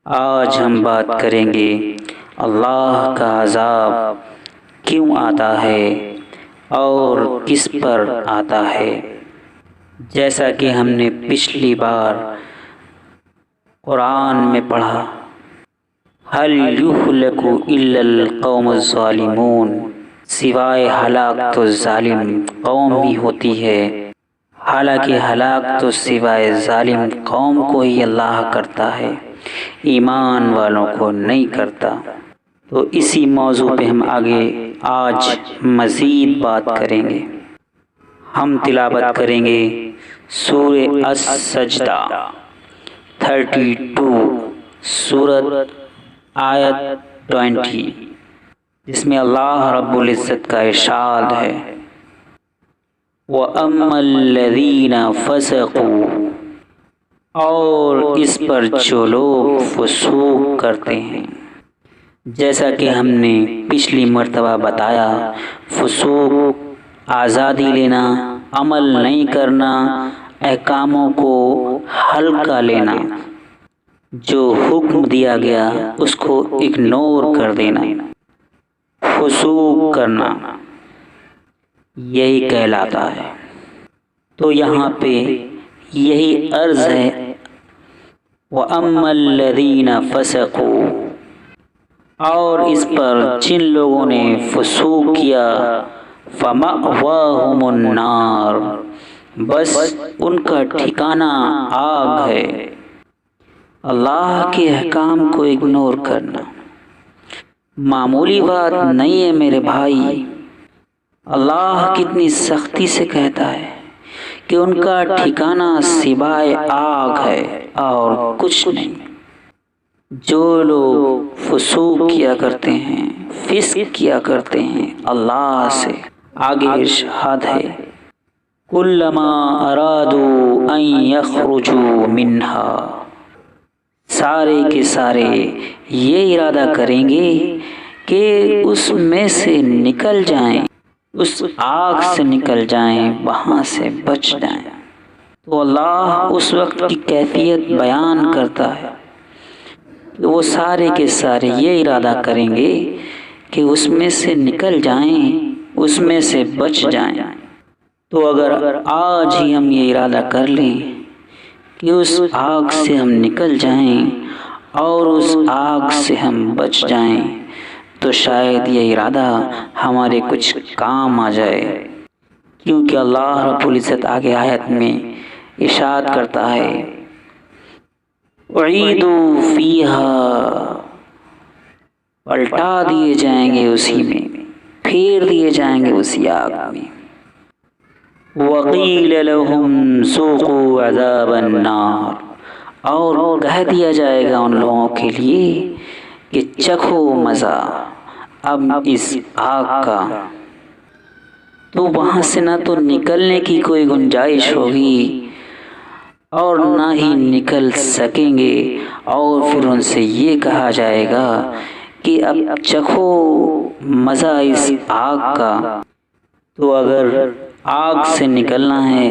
آج ہم بات کریں گے اللہ کا عذاب کیوں آتا ہے اور کس پر آتا ہے۔ جیسا کہ ہم نے پچھلی بار قرآن میں پڑھا، هل یہلک الا القوم الظالمون، سوائے ہلاک تو ظالم قوم ہی ہوتی ہے۔ حالانکہ ہلاک تو سوائے ظالم قوم کو ہی اللہ کرتا ہے، ایمان والوں کو نہیں کرتا۔ تو اسی موضوع پہ ہم آج مزید بات کریں گے۔ ہم تلاوت کریں گے سورہ السجدہ 32 سورۃ آیت 20، جس میں اللہ رب العزت کا ارشاد ہے وَأَمَّا الَّذِينَ فَسَقُوا، اور اس پر جو لوگ فسوق کرتے ہیں۔ جیسا کہ ہم نے پچھلی مرتبہ بتایا، فسوق آزادی لینا، عمل نہیں کرنا، احکاموں کو ہلکا لینا، جو حکم دیا گیا اس کو اگنور کر دینا، فسوق کرنا، یہی کہلاتا ہے۔ تو یہاں پہ یہی عرض ہے وَأَمَّا الَّذِينَ فَسَقُوا، اور اس پر جن لوگوں نے فسوق کیا، فَمَأْوَاهُمُ النَّارُ، بس ان کا ٹھکانہ آگ ہے۔ اللہ کے احکام کو اگنور کرنا معمولی بات نہیں ہے میرے بھائی۔ اللہ کتنی سختی سے کہتا ہے کہ ان کا ٹھکانہ سوائے آگ ہے اور کچھ نہیں۔ جو لوگ فسوق کیا کرتے ہیں، فسق کیا کرتے ہیں اللہ سے، آگے ارشاد ہے کلما ارادوا ان یخرجوا منہا، سارے کے سارے یہ ارادہ کریں گے کہ اس میں سے نکل جائیں، اس آگ سے نکل جائیں، وہاں سے بچ جائیں۔ تو اللہ اس وقت کی کیفیت بیان کرتا ہے کہ وہ سارے کے سارے یہ ارادہ کریں گے کہ اس میں سے نکل جائیں، اس میں سے بچ جائیں۔ تو اگر آج ہی ہم یہ ارادہ کر لیں کہ اس آگ سے ہم نکل جائیں اور اس آگ سے ہم بچ جائیں، تو شاید یہ ارادہ ہمارے کچھ کام آ جائے، کیونکہ اللہ رب العزت آگے آیت میں ارشاد کرتا ہے اعیدوا فیہا، پلٹا دیے جائیں گے اسی میں، پھیر دیے جائیں گے اسی آگ میں۔ وقیل لہم ذوقوا عذاب النار، اور کہہ دیا جائے گا ان لوگوں کے لیے کہ چکھو مزہ اب اس آگ کا۔ تو وہاں سے نہ تو نکلنے کی کوئی گنجائش ہوگی اور نہ ہی نکل سکیں گے، اور پھر ان سے یہ کہا جائے گا کہ اب چکھو مزہ اس آگ کا۔ تو اگر آگ سے نکلنا ہے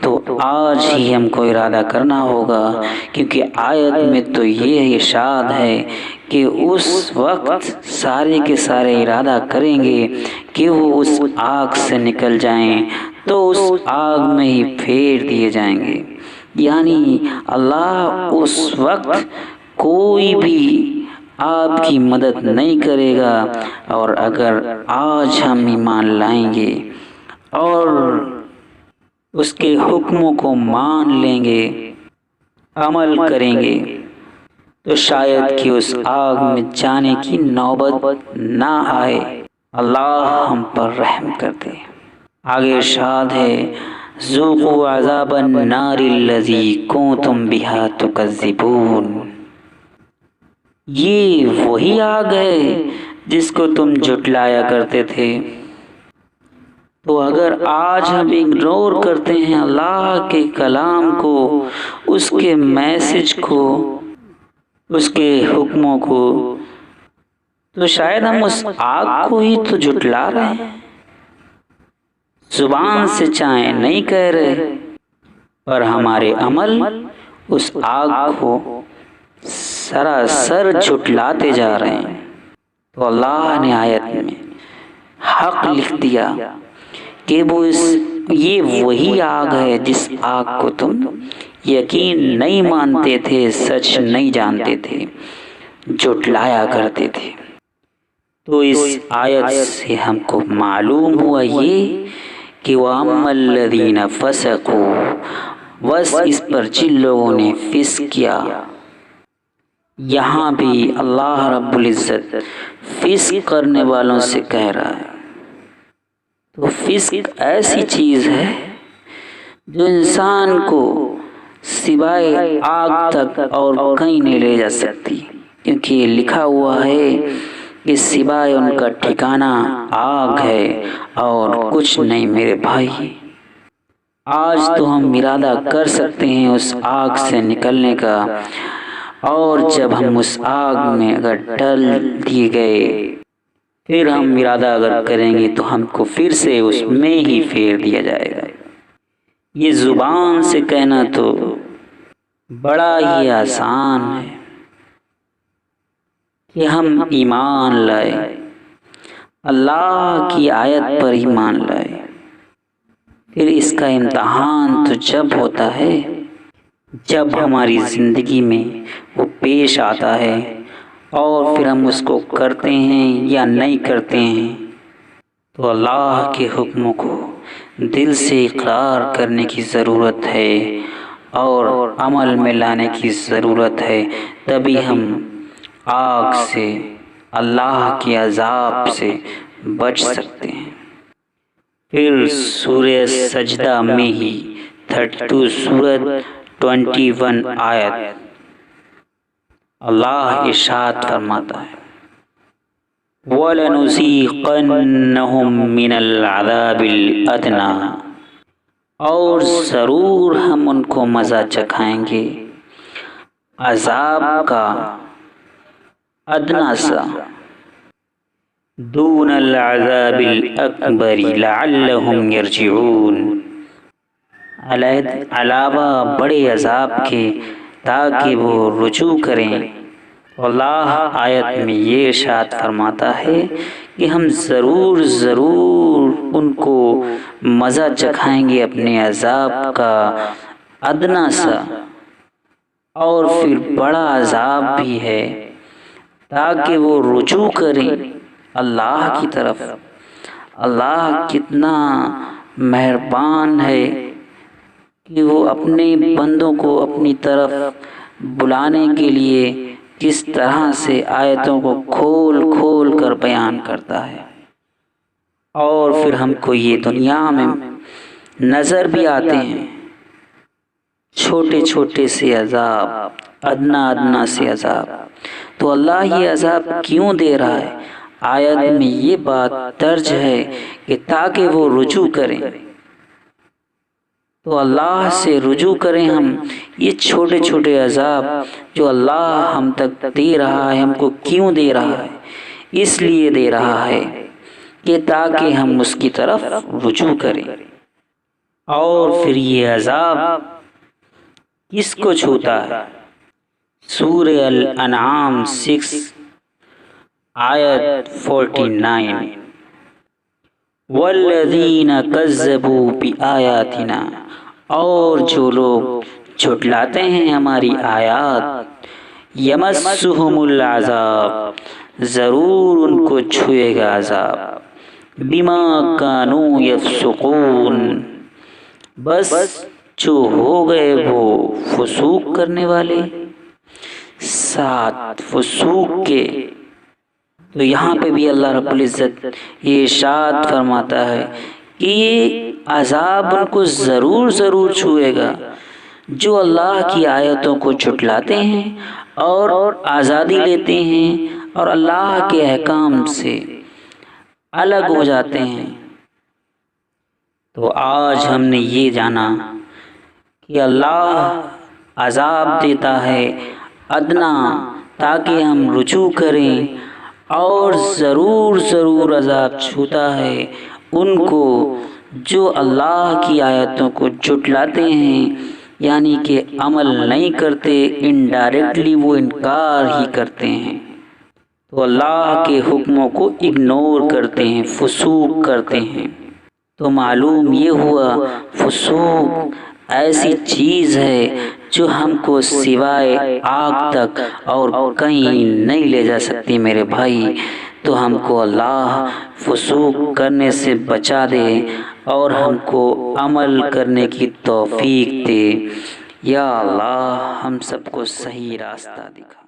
تو آج ہی ہم کو ارادہ کرنا ہوگا، کیونکہ آیت میں تو یہ ارشاد ہے کہ اس وقت سارے کے سارے ارادہ کریں گے کہ وہ اس آگ سے نکل جائیں، تو اس آگ میں ہی پھیر دیے جائیں گے۔ یعنی اللہ اس وقت کوئی بھی آپ کی مدد نہیں کرے گا، اور اگر آج ہم ایمان لائیں گے اور اس کے حکموں کو مان لیں گے، عمل کریں گے، تو شاید کہ اس آگ میں جانے کی نوبت نہ آئے۔ اللہ ہم پر رحم کر دے۔ آگے ارشاد ہے ذوقوا عذاب النار الذی کنتم بہا تکذبون، یہ وہی آگ ہے جس کو تم جھٹلایا کرتے تھے۔ تو اگر آج ہم اگنور کرتے ہیں اللہ کے کلام کو، اس کے میسج کو، اس کے حکموں کو، تو شاید ہم اس آگ کو ہی تو جھٹلا رہے ہیں۔ زبان سے چاہے نہیں کہہ رہے، پر ہمارے عمل اس آگ کو سراسر جھٹلاتے جا رہے ہیں۔ تو اللہ نے آیت میں حق لکھ دیا کہ یہ وہی آگ ہے جس آگ کو تم یقین نہیں مانتے تھے، سچ نہیں جانتے تھے، جھٹلایا کرتے تھے۔ تو اس آیت سے ہم کو معلوم ہوا یہ کہ وَأَمَّا الَّذِينَ فَسَقُوا، بس اس پر جن لوگوں نے فسق کیا۔ یہاں بھی اللہ رب العزت فسق کرنے والوں سے کہہ رہا ہے۔ تو فسق ایسی چیز ہے جو انسان کو سوائے آگ تک اور کہیں نہیں لے جا سکتی، کیونکہ یہ لکھا ہوا ہے کہ سوائے ان کا ٹھکانہ آگ ہے اور کچھ نہیں میرے بھائی۔ آج تو ہم ارادہ کر سکتے ہیں اس آگ سے نکلنے کا، اور جب ہم اس آگ میں اگر ڈال دیے گئے پھر ہم ارادہ اگر کریں گے تو ہم کو پھر سے اس میں ہی پھیر دیا جائے گا۔ یہ زبان سے کہنا تو بڑا ہی آسان ہے کہ ہم ایمان لائے، اللہ کی آیت پر ایمان لائے۔ پھر اس کا امتحان تو جب ہوتا ہے جب ہماری زندگی میں وہ پیش آتا ہے اور پھر ہم اس کو کرتے ہیں یا نہیں کرتے ہیں، تو اللہ کے حکموں کو دل سے اقرار کرنے کی ضرورت ہے اور عمل میں لانے کی ضرورت ہے، تبھی ہم آگ سے، اللہ کے عذاب سے بچ سکتے ہیں۔ پھر سورہ سجدہ میں ہی 32 سورۃ 21 آیت اللہ ارشاد فرماتا ہے وَلَنُذِيقَنَّهُم مِّنَ الْعَذَابِ الْأَدْنَىٰ، اور ضرور ہم ان کو مزہ چکھائیں گے عذاب کا ادنا سا، دون العذاب الاکبر لعلہم یرجعون، علاوہ بڑے عذاب کے تاکہ وہ رجوع کریں۔ اللہ آیت میں یہ ارشاد فرماتا ہے کہ ہم ضرور ان کو مزہ چکھائیں گے اپنے عذاب کا ادنا سا، اور پھر بڑا عذاب بھی ہے تاکہ وہ رجوع کریں اللہ کی طرف۔ اللہ کتنا مہربان ہے کہ وہ اپنے بندوں کو اپنی طرف بلانے کے لیے کس طرح سے آیتوں کو کھول کھول کر بیان کرتا ہے، اور پھر ہم کو یہ دنیا میں نظر بھی آتے ہیں چھوٹے چھوٹے سے عذاب، ادنا سے عذاب۔ تو اللہ یہ عذاب کیوں دے رہا ہے؟ آیت میں یہ بات درج ہے کہ تاکہ وہ رجوع کریں، تو اللہ سے رجوع کریں ہم۔ یہ چھوٹے چھوٹے عذاب جو اللہ ہم تک دے رہا ہے، ہم کو کیوں دے رہا ہے؟ اس لیے دے رہا ہے کہ تاکہ ہم اس کی طرف رجوع کریں۔ اور پھر یہ عذاب کس کو چھوتا ہے؟ سورہ الانعام 6 آیت 49 والذین کذبوا بآیاتنا، اور جو لوگ جھٹلاتے ہیں ہماری آیات، یمسہم العذاب، ضرور ان کو چھوئے گا عذاب، بما کانوا یفسقون، بس جو ہو گئے وہ فسوق کرنے والے، ساتھ فسوق کے۔ تو یہاں پہ بھی اللہ رب العزت یہ ارشاد فرماتا ہے کہ یہ عذاب ان کو ضرور چھوئے گا جو اللہ کی آیتوں کو جھٹلاتے ہیں اور آزادی لیتے ہیں اور اللہ کے احکام سے الگ ہو جاتے ہیں۔ تو آج ہم نے یہ جانا کہ اللہ عذاب دیتا ہے ادنا تاکہ ہم رجوع کریں، اور ضرور عذاب چھوتا ہے ان کو جو اللہ کی آیتوں کو جھٹلاتے ہیں یعنی کہ عمل نہیں کرتے، انڈائریکٹلی وہ انکار ہی کرتے ہیں، تو اللہ کے حکموں کو اگنور کرتے ہیں، فسوق کرتے ہیں۔ تو معلوم یہ ہوا فسوق ایسی چیز ہے جو ہم کو سوائے آگ تک اور کہیں نہیں لے جا سکتی میرے بھائی۔ تو ہم کو اللہ فسوق کرنے سے بچا دے اور ہم کو عمل کرنے کی توفیق دے۔ یا اللہ ہم سب کو صحیح راستہ دکھا۔